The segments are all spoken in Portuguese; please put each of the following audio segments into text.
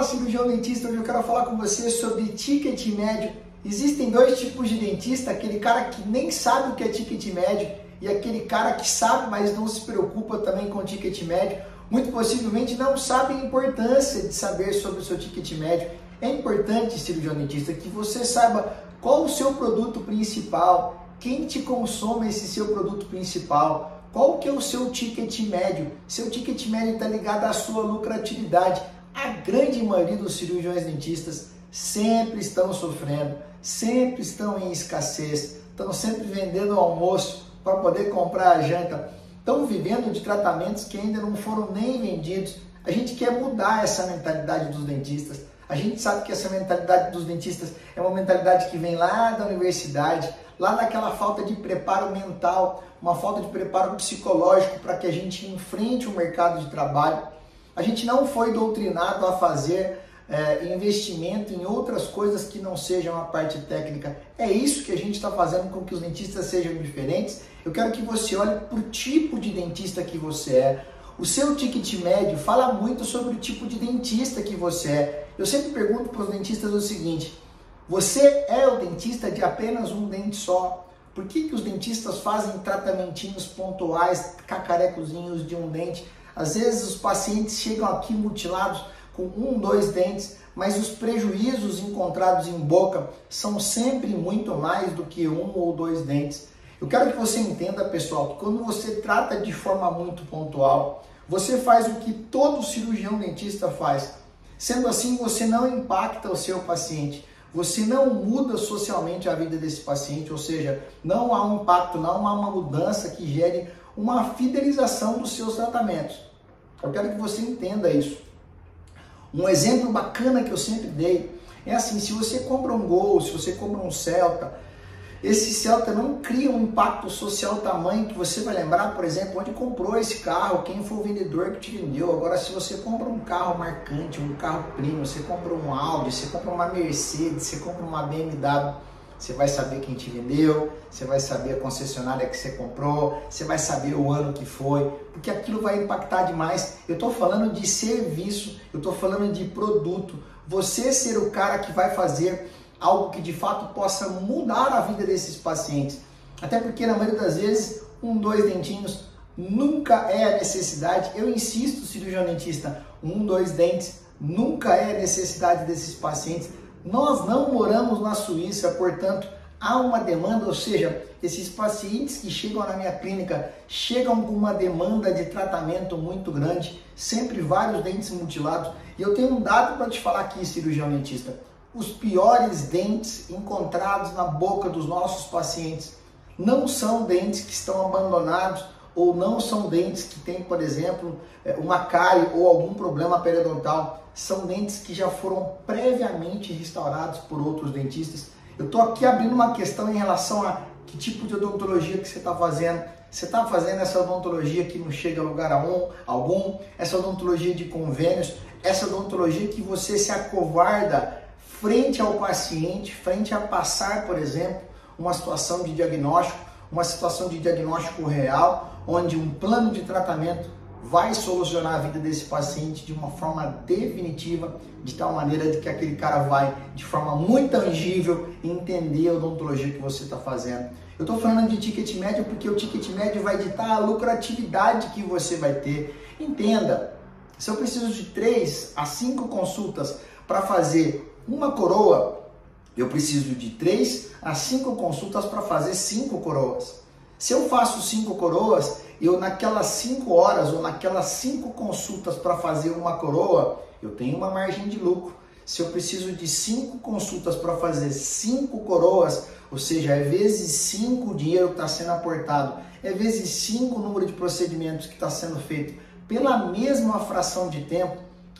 Fala, cirurgião dentista, hoje eu quero falar com você sobre ticket médio. Existem dois tipos de dentista, aquele cara que nem sabe o que é ticket médio e aquele cara que sabe, mas não se preocupa também com o ticket médio. Muito possivelmente não sabe a importância de saber sobre o seu ticket médio. É importante, cirurgião dentista, que você saiba qual o seu produto principal, quem te consome esse seu produto principal, qual que é o seu ticket médio. Seu ticket médio está ligado à sua lucratividade. A grande maioria dos cirurgiões dentistas sempre estão sofrendo, sempre estão em escassez, estão sempre vendendo o almoço para poder comprar a janta, estão vivendo de tratamentos que ainda não foram nem vendidos. A gente quer mudar essa mentalidade dos dentistas. A gente sabe que essa mentalidade dos dentistas é uma mentalidade que vem lá da universidade, lá daquela falta de preparo mental, uma falta de preparo psicológico para que a gente enfrente o mercado de trabalho. A gente não foi doutrinado a fazer investimento em outras coisas que não sejam a parte técnica. É isso que a gente está fazendo com que os dentistas sejam diferentes. Eu quero que você olhe para o tipo de dentista que você é. O seu ticket médio fala muito sobre o tipo de dentista que você é. Eu sempre pergunto para os dentistas o seguinte: você é o dentista de apenas um dente só? Por que os dentistas fazem tratamentinhos pontuais, cacarecozinhos de um dente? Às vezes os pacientes chegam aqui mutilados com 1, 2 dentes, mas os prejuízos encontrados em boca são sempre muito mais do que 1 ou 2 dentes. Eu quero que você entenda, pessoal, que quando você trata de forma muito pontual, você faz o que todo cirurgião dentista faz. Sendo assim, você não impacta o seu paciente, você não muda socialmente a vida desse paciente, ou seja, não há um impacto, não há uma mudança que gere uma fidelização dos seus tratamentos. Eu quero que você entenda isso. Um exemplo bacana que eu sempre dei é assim: se você compra um Gol, se você compra um Celta, esse Celta não cria um impacto social tamanho que você vai lembrar, por exemplo, onde comprou esse carro, quem foi o vendedor que te vendeu. Agora, se você compra um carro marcante, um carro premium, você compra um Audi, você compra uma Mercedes, você compra uma BMW, você vai saber quem te vendeu, você vai saber a concessionária que você comprou, você vai saber o ano que foi, porque aquilo vai impactar demais. Eu estou falando de serviço, eu estou falando de produto. Você ser o cara que vai fazer algo que de fato possa mudar a vida desses pacientes. Até porque na maioria das vezes, 1, 2 dentinhos nunca é a necessidade. Eu insisto, cirurgião dentista, 1, 2 dentes nunca é a necessidade desses pacientes. Nós não moramos na Suíça, portanto, há uma demanda, ou seja, esses pacientes que chegam na minha clínica chegam com uma demanda de tratamento muito grande, sempre vários dentes mutilados. E eu tenho um dado para te falar aqui, cirurgião dentista: os piores dentes encontrados na boca dos nossos pacientes não são dentes que estão abandonados ou não são dentes que têm, por exemplo, uma cárie ou algum problema periodontal. São dentes que já foram previamente restaurados por outros dentistas. Eu estou aqui abrindo uma questão em relação a que tipo de odontologia que você está fazendo. Você está fazendo essa odontologia que não chega a lugar algum, essa odontologia de convênios, essa odontologia que você se acovarda frente ao paciente, frente a passar, por exemplo, uma situação de diagnóstico, uma situação de diagnóstico real, onde um plano de tratamento vai solucionar a vida desse paciente de uma forma definitiva, de tal maneira de que aquele cara vai, de forma muito tangível, entender a odontologia que você está fazendo. Eu estou falando de ticket médio porque o ticket médio vai ditar a lucratividade que você vai ter. Entenda, se eu preciso de 3 a 5 consultas para fazer uma coroa, eu preciso de 3 a 5 consultas para fazer 5 coroas. Se eu faço 5 coroas, eu naquelas 5 horas ou naquelas 5 consultas para fazer uma coroa, eu tenho uma margem de lucro. Se eu preciso de 5 consultas para fazer 5 coroas, ou seja, é vezes 5 o dinheiro que está sendo aportado, é vezes 5 o número de procedimentos que está sendo feito pela mesma fração de tempo,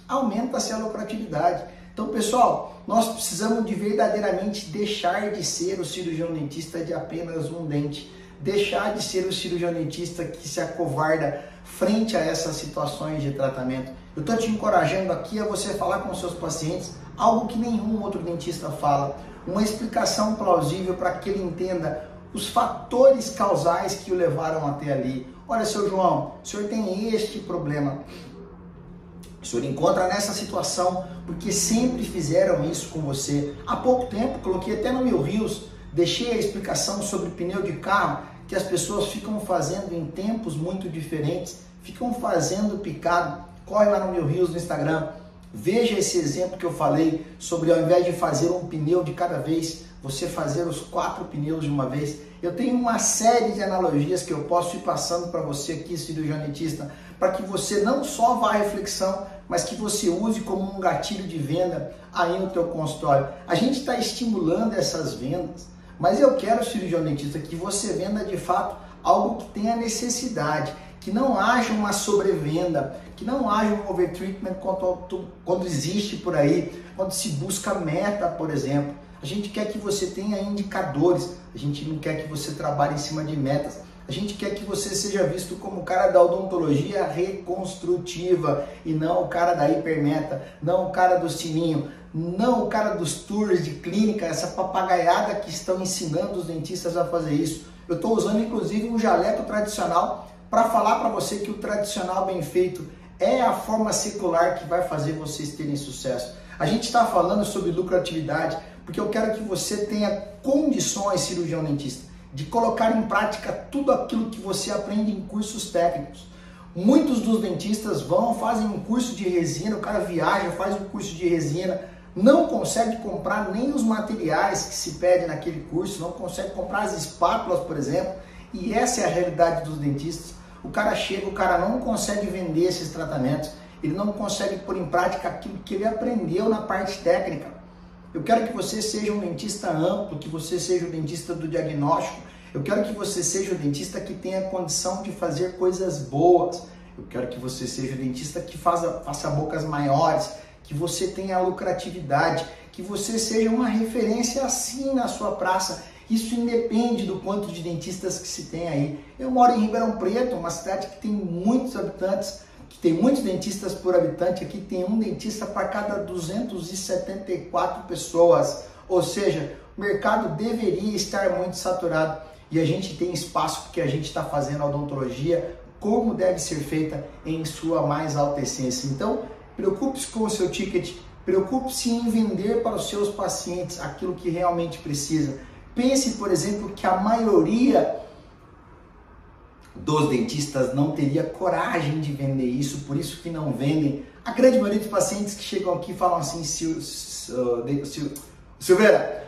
aumenta-se a lucratividade. Então, pessoal, nós precisamos de verdadeiramente deixar de ser o cirurgião dentista de apenas um dente. Deixar de ser o cirurgião dentista que se acovarda frente a essas situações de tratamento. Eu estou te encorajando aqui a você falar com seus pacientes algo que nenhum outro dentista fala. Uma explicação plausível para que ele entenda os fatores causais que o levaram até ali. Olha, seu João, o senhor tem este problema. O senhor encontra nessa situação porque sempre fizeram isso com você. Há pouco tempo, coloquei até no meu Reels, deixei a explicação sobre pneu de carro, que as pessoas ficam fazendo em tempos muito diferentes, ficam fazendo picado. Corre lá no meu Reels no Instagram, veja esse exemplo que eu falei sobre ao invés de fazer um pneu de cada vez, você fazer os 4 pneus de uma vez. Eu tenho uma série de analogias que eu posso ir passando para você aqui, cirurgião dentista, para que você não só vá à reflexão, mas que você use como um gatilho de venda aí no teu consultório. A gente está estimulando essas vendas, mas eu quero, cirurgião dentista, que você venda de fato algo que tenha necessidade, que não haja uma sobrevenda, que não haja um overtreatment quando existe por aí, quando se busca meta, por exemplo. A gente quer que você tenha indicadores, a gente não quer que você trabalhe em cima de metas. A gente quer que você seja visto como o cara da odontologia reconstrutiva e não o cara da hipermeta, não o cara do sininho, não o cara dos tours de clínica, essa papagaiada que estão ensinando os dentistas a fazer isso. Eu estou usando inclusive um jaleco tradicional para falar para você que o tradicional bem feito é a forma secular que vai fazer vocês terem sucesso. A gente está falando sobre lucratividade porque eu quero que você tenha condições, cirurgião dentista, de colocar em prática tudo aquilo que você aprende em cursos técnicos. Muitos dos dentistas fazem um curso de resina, o cara viaja, faz um curso de resina, não consegue comprar nem os materiais que se pedem naquele curso, não consegue comprar as espátulas, por exemplo, e essa é a realidade dos dentistas. O cara chega, o cara não consegue vender esses tratamentos, ele não consegue pôr em prática aquilo que ele aprendeu na parte técnica. Eu quero que você seja um dentista amplo, que você seja o dentista do diagnóstico. Eu quero que você seja o dentista que tenha condição de fazer coisas boas. Eu quero que você seja o dentista que faça bocas maiores, que você tenha lucratividade, que você seja uma referência assim na sua praça. Isso independe do quanto de dentistas que se tem aí. Eu moro em Ribeirão Preto, uma cidade que tem muitos habitantes, que tem muitos dentistas por habitante. Aqui tem um dentista para cada 274 pessoas. Ou seja, o mercado deveria estar muito saturado e a gente tem espaço porque a gente está fazendo a odontologia como deve ser feita em sua mais alta essência. Então, preocupe-se com o seu ticket, preocupe-se em vender para os seus pacientes aquilo que realmente precisa. Pense, por exemplo, que a maioria dos dentistas não teria coragem de vender isso, por isso que não vendem. A grande maioria dos pacientes que chegam aqui falam assim: Silveira,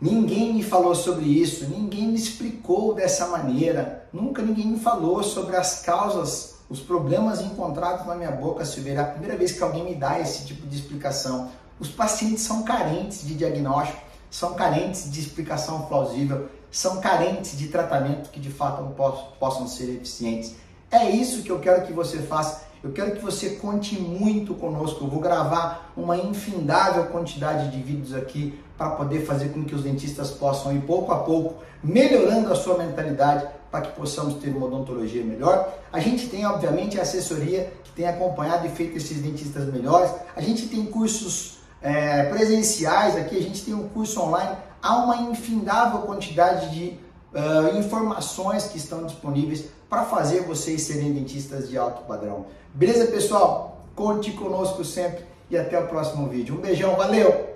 ninguém me falou sobre isso, ninguém me explicou dessa maneira, nunca ninguém me falou sobre as causas, os problemas encontrados na minha boca, Silveira. É a primeira vez que alguém me dá esse tipo de explicação. Os pacientes são carentes de diagnóstico, são carentes de explicação plausível, são carentes de tratamento que de fato possam ser eficientes. É isso que eu quero que você faça. Eu quero que você conte muito conosco. Eu vou gravar uma infindável quantidade de vídeos aqui para poder fazer com que os dentistas possam ir pouco a pouco melhorando a sua mentalidade para que possamos ter uma odontologia melhor. A gente tem, obviamente, a assessoria que tem acompanhado e feito esses dentistas melhores. A gente tem cursos presenciais aqui, a gente tem um curso online. Há uma infindável quantidade de informações que estão disponíveis para fazer vocês serem dentistas de alto padrão. Beleza, pessoal? Conte conosco sempre e até o próximo vídeo. Um beijão, valeu!